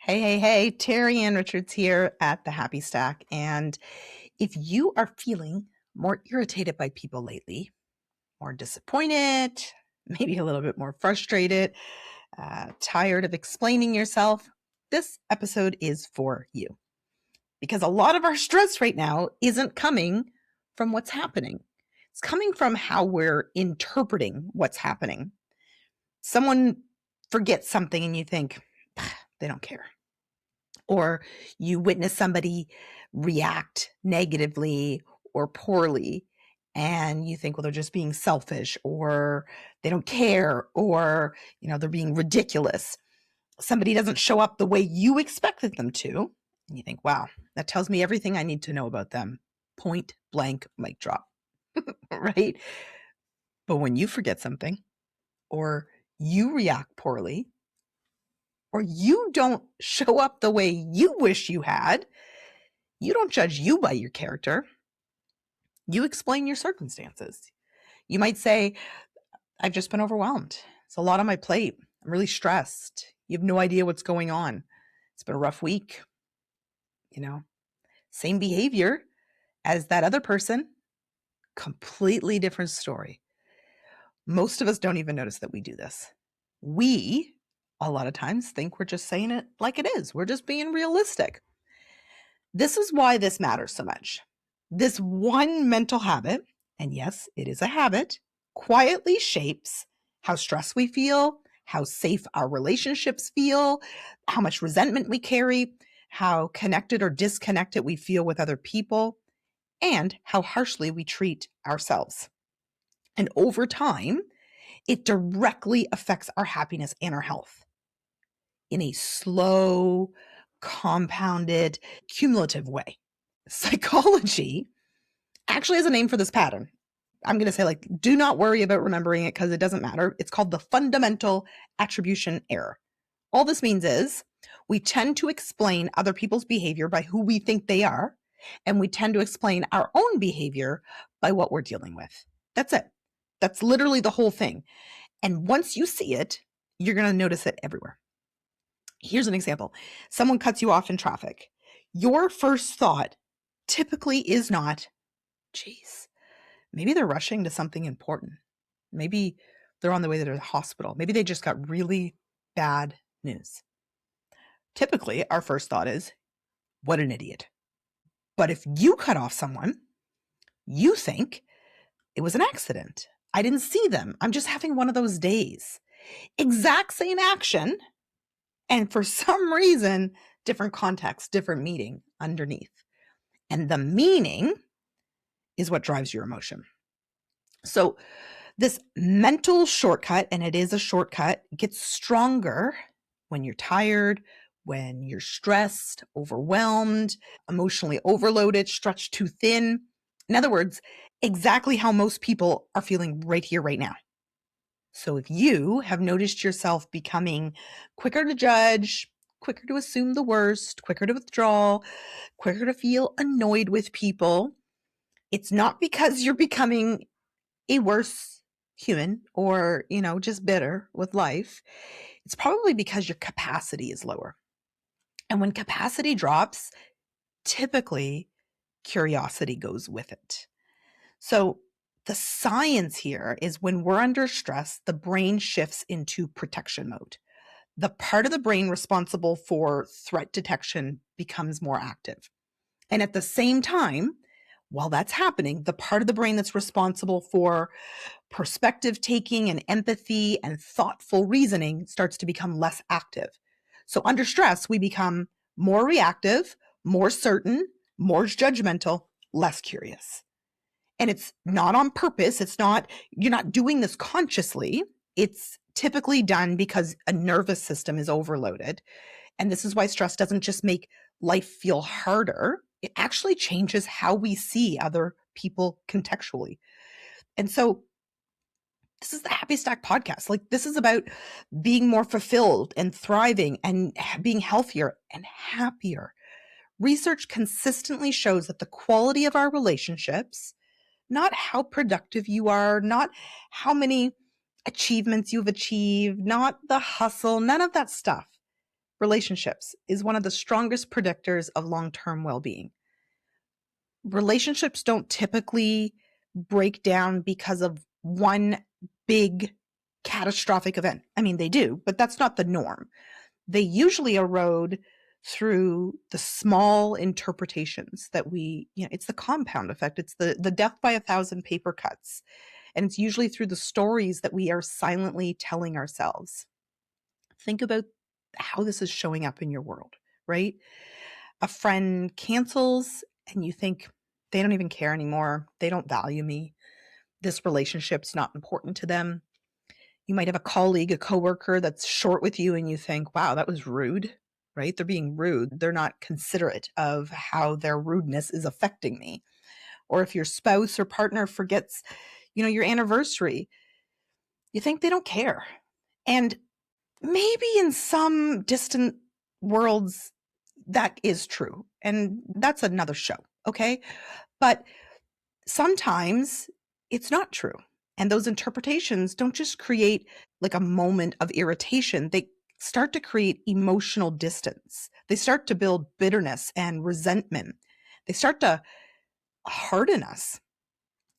Hey, Terri-Ann Richards here at the Happy Stack. And if you are feeling more irritated by people lately, more disappointed, maybe a little bit more frustrated, tired of explaining yourself, this episode is for you. Because a lot of our stress right now isn't coming from what's happening. It's coming from how we're interpreting what's happening. Someone forgets something and you think, they don't care. Or you witness somebody react negatively or poorly and you think, well, they're just being selfish or they don't care or, they're being ridiculous. Somebody doesn't show up the way you expected them to. And you think, wow, that tells me everything I need to know about them. Point blank, mic drop, right? But when you forget something or you react poorly, or you don't show up the way you wish you had, you don't judge you by your character. You explain your circumstances. You might say, I've just been overwhelmed. It's a lot on my plate. I'm really stressed. You have no idea what's going on. It's been a rough week. Same behavior as that other person, completely different story. Most of us don't even notice that we do this. We, a lot of times, think we're just saying it like it is. We're just being realistic. This is why this matters so much. This one mental habit, and yes, it is a habit, quietly shapes how stressed we feel, how safe our relationships feel, how much resentment we carry, how connected or disconnected we feel with other people, and how harshly we treat ourselves. And over time, it directly affects our happiness and our health in a slow, compounded, cumulative way. Psychology actually has a name for this pattern. I'm going to say, do not worry about remembering it because it doesn't matter. It's called the fundamental attribution error. All this means is we tend to explain other people's behavior by who we think they are, and we tend to explain our own behavior by what we're dealing with. That's it. That's literally the whole thing. And once you see it, you're going to notice it everywhere. Here's an example. Someone cuts you off in traffic. Your first thought typically is not, geez, maybe they're rushing to something important. Maybe they're on the way to the hospital. Maybe they just got really bad news. Typically, our first thought is, what an idiot. But if you cut off someone, you think it was an accident. I didn't see them. I'm just having one of those days. Exact same action. And for some reason, different context, different meaning underneath. And the meaning is what drives your emotion. So this mental shortcut, and it is a shortcut, gets stronger when you're tired, when you're stressed, overwhelmed, emotionally overloaded, stretched too thin. In other words, exactly how most people are feeling right here, right now. So if you have noticed yourself becoming quicker to judge, quicker to assume the worst, quicker to withdraw, quicker to feel annoyed with people, it's not because you're becoming a worse human or, just bitter with life. It's probably because your capacity is lower. And when capacity drops, typically curiosity goes with it. So the science here is when we're under stress, the brain shifts into protection mode. The part of the brain responsible for threat detection becomes more active. And at the same time, while that's happening, the part of the brain that's responsible for perspective taking and empathy and thoughtful reasoning starts to become less active. So under stress, we become more reactive, more certain, more judgmental, less curious. And it's not on purpose. You're not doing this consciously. It's typically done because a nervous system is overloaded. And this is why stress doesn't just make life feel harder. It actually changes how we see other people contextually. And so this is the Happy Stack podcast. This is about being more fulfilled and thriving and being healthier and happier. Research consistently shows that the quality of our relationships, not how productive you are, not how many achievements you've achieved, not the hustle, none of that stuff. relationships is one of the strongest predictors of long-term well-being. Relationships don't typically break down because of one big catastrophic event. I mean, they do, but that's not the norm. They usually erode through the small interpretations that it's the compound effect. It's the death by 1,000 paper cuts. And it's usually through the stories that we are silently telling ourselves. Think about how this is showing up in your world, right? A friend cancels and you think they don't even care anymore. They don't value me. This relationship's not important to them. You might have a colleague, a coworker that's short with you and you think, wow, that was rude, right? They're being rude. They're not considerate of how their rudeness is affecting me. Or if your spouse or partner forgets, your anniversary, you think they don't care. And maybe in some distant worlds, that is true. And that's another show, okay? But sometimes it's not true. And those interpretations don't just create like a moment of irritation. They start to create emotional distance. They start to build bitterness and resentment. They start to harden us.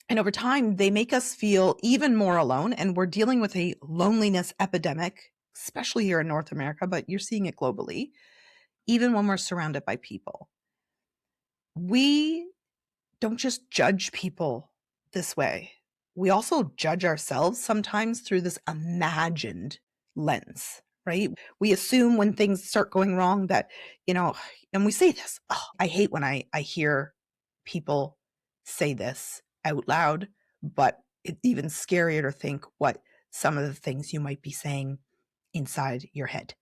And over time, they make us feel even more alone. And we're dealing with a loneliness epidemic, especially here in North America, but you're seeing it globally, even when we're surrounded by people. We don't just judge people this way. We also judge ourselves sometimes through this imagined lens, right? We assume when things start going wrong that, and we say this, oh, I hate when I hear people say this out loud, but it's even scarier to think what some of the things you might be saying inside your head,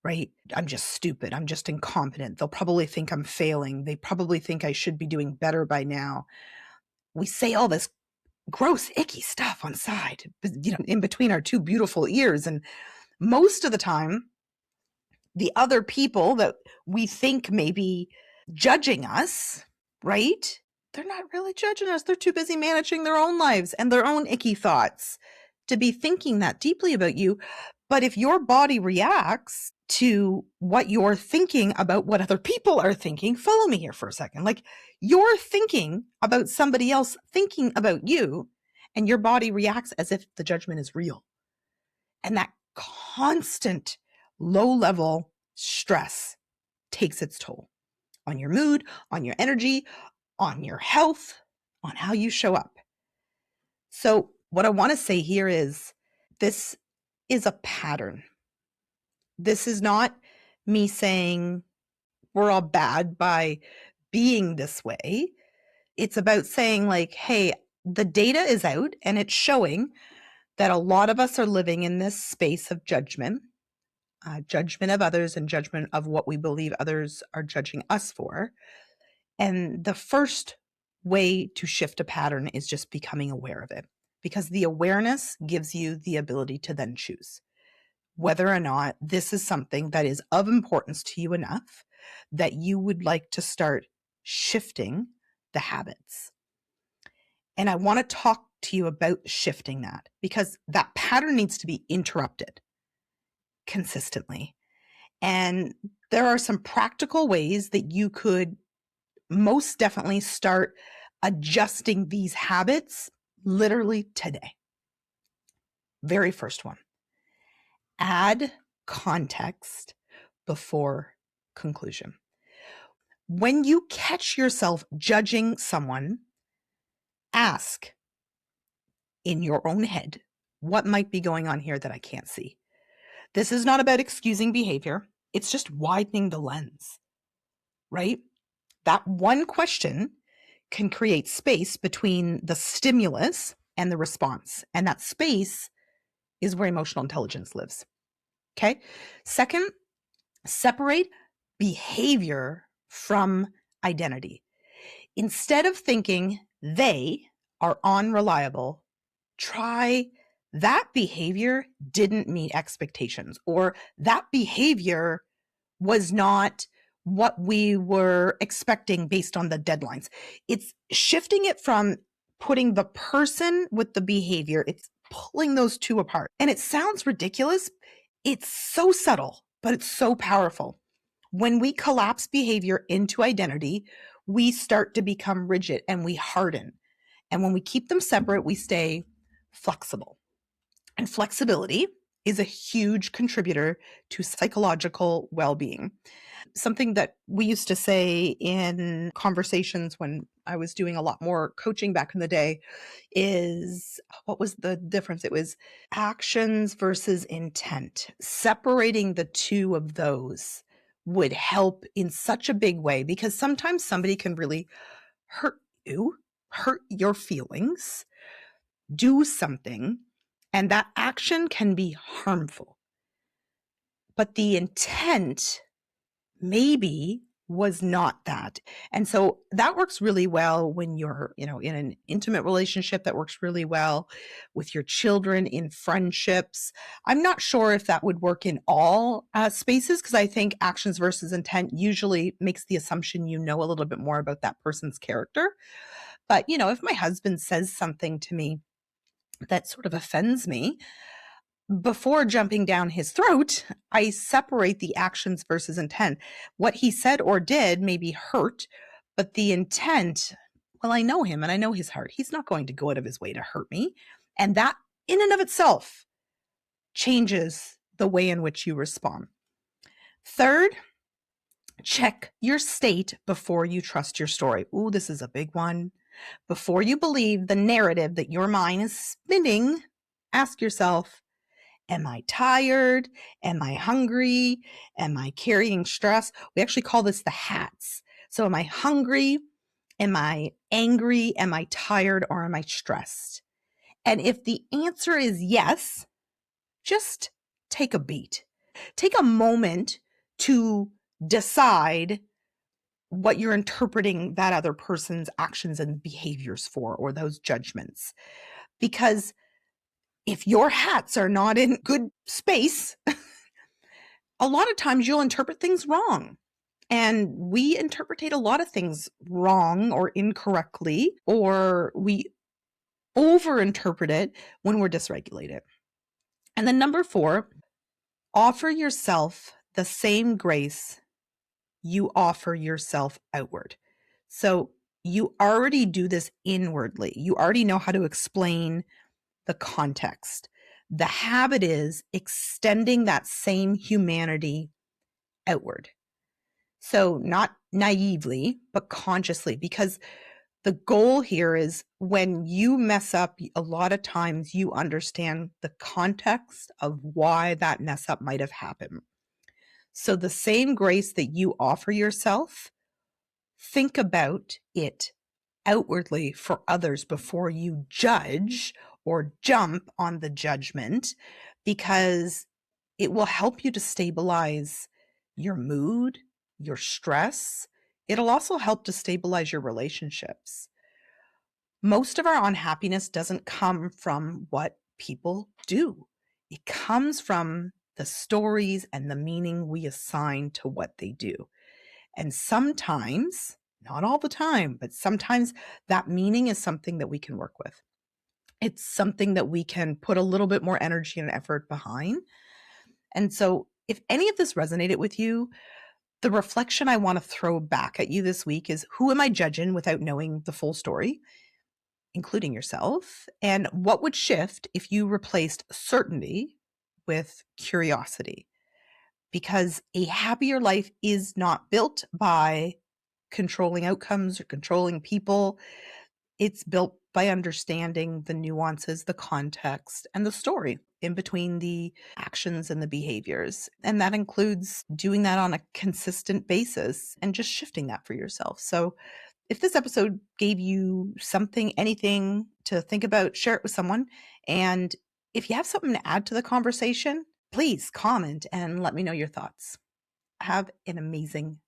right? I'm just stupid. I'm just incompetent. They'll probably think I'm failing. They probably think I should be doing better by now. We say all this gross, icky stuff on side, in between our two beautiful ears. And most of the time, the other people that we think may be judging us, right? They're not really judging us. They're too busy managing their own lives and their own icky thoughts to be thinking that deeply about you. But if your body reacts to what you're thinking about what other people are thinking, follow me here for a second. Like you're thinking about somebody else thinking about you, and your body reacts as if the judgment is real. And that constant low-level stress takes its toll on your mood, on your energy, on your health, on how you show up. So what I want to say here is this is a pattern. This is not me saying we're all bad by being this way. It's about saying like, hey, the data is out and it's showing that a lot of us are living in this space of judgment of others and judgment of what we believe others are judging us for. And the first way to shift a pattern is just becoming aware of it, because the awareness gives you the ability to then choose whether or not this is something that is of importance to you enough that you would like to start shifting the habits. And I want to talk to you about shifting that, because that pattern needs to be interrupted consistently. And there are some practical ways that you could most definitely start adjusting these habits literally today. Very first one, add context before conclusion. When you catch yourself judging someone, ask in your own head, what might be going on here that I can't see? This is not about excusing behavior. It's just widening the lens, right? That one question can create space between the stimulus and the response. And that space is where emotional intelligence lives. Okay. Second, separate behavior from identity. Instead of thinking they are unreliable, try that behavior didn't meet expectations, or that behavior was not what we were expecting based on the deadlines. It's shifting it from putting the person with the behavior. It's pulling those two apart. And it sounds ridiculous. It's so subtle. but it's so powerful. When we collapse behavior into identity, we start to become rigid and we harden. And when we keep them separate, we stay flexible. And flexibility is a huge contributor to psychological well-being. Something that we used to say in conversations when I was doing a lot more coaching back in the day is, what was the difference? It was actions versus intent. Separating the two of those would help in such a big way, because sometimes somebody can really hurt you, hurt your feelings, do something, and that action can be harmful. But the intent maybe was not that. And so that works really well when you're, in an intimate relationship. That works really well with your children, in friendships. I'm not sure if that would work in all spaces, because I think actions versus intent usually makes the assumption you know a little bit more about that person's character. But, if my husband says something to me that sort of offends me, before jumping down his throat, I separate the actions versus intent. What he said or did may be hurt, but the intent, well, I know him and I know his heart. He's not going to go out of his way to hurt me. And that in and of itself changes the way in which you respond. Third, check your state before you trust your story. Ooh, this is a big one. Before you believe the narrative that your mind is spinning, ask yourself, am I tired? Am I hungry? Am I carrying stress? We actually call this the hats. So am I hungry? Am I angry? Am I tired? Or am I stressed? And if the answer is yes, just take a beat. Take a moment to decide what you're interpreting that other person's actions and behaviors for, or those judgments. Because if your hats are not in good space, a lot of times you'll interpret things wrong. And we interpretate a lot of things wrong or incorrectly, or we overinterpret it when we're dysregulated. And then number 4, offer yourself the same grace you offer yourself outward. So you already do this inwardly. You already know how to explain the context. The habit is extending that same humanity outward. So not naively, but consciously, because the goal here is when you mess up, a lot of times you understand the context of why that mess up might have happened. So the same grace that you offer yourself, think about it outwardly for others before you judge or jump on the judgment, because it will help you to stabilize your mood, your stress. It'll also help to stabilize your relationships. Most of our unhappiness doesn't come from what people do. It comes from the stories and the meaning we assign to what they do. And sometimes, not all the time, but sometimes that meaning is something that we can work with. It's something that we can put a little bit more energy and effort behind. And so if any of this resonated with you, the reflection I want to throw back at you this week is, who am I judging without knowing the full story, including yourself? And what would shift if you replaced certainty with curiosity? Because a happier life is not built by controlling outcomes or controlling people. It's built by understanding the nuances, the context, and the story in between the actions and the behaviors. And that includes doing that on a consistent basis and just shifting that for yourself. So if this episode gave you something, anything to think about, share it with someone. And if you have something to add to the conversation, please comment and let me know your thoughts. Have an amazing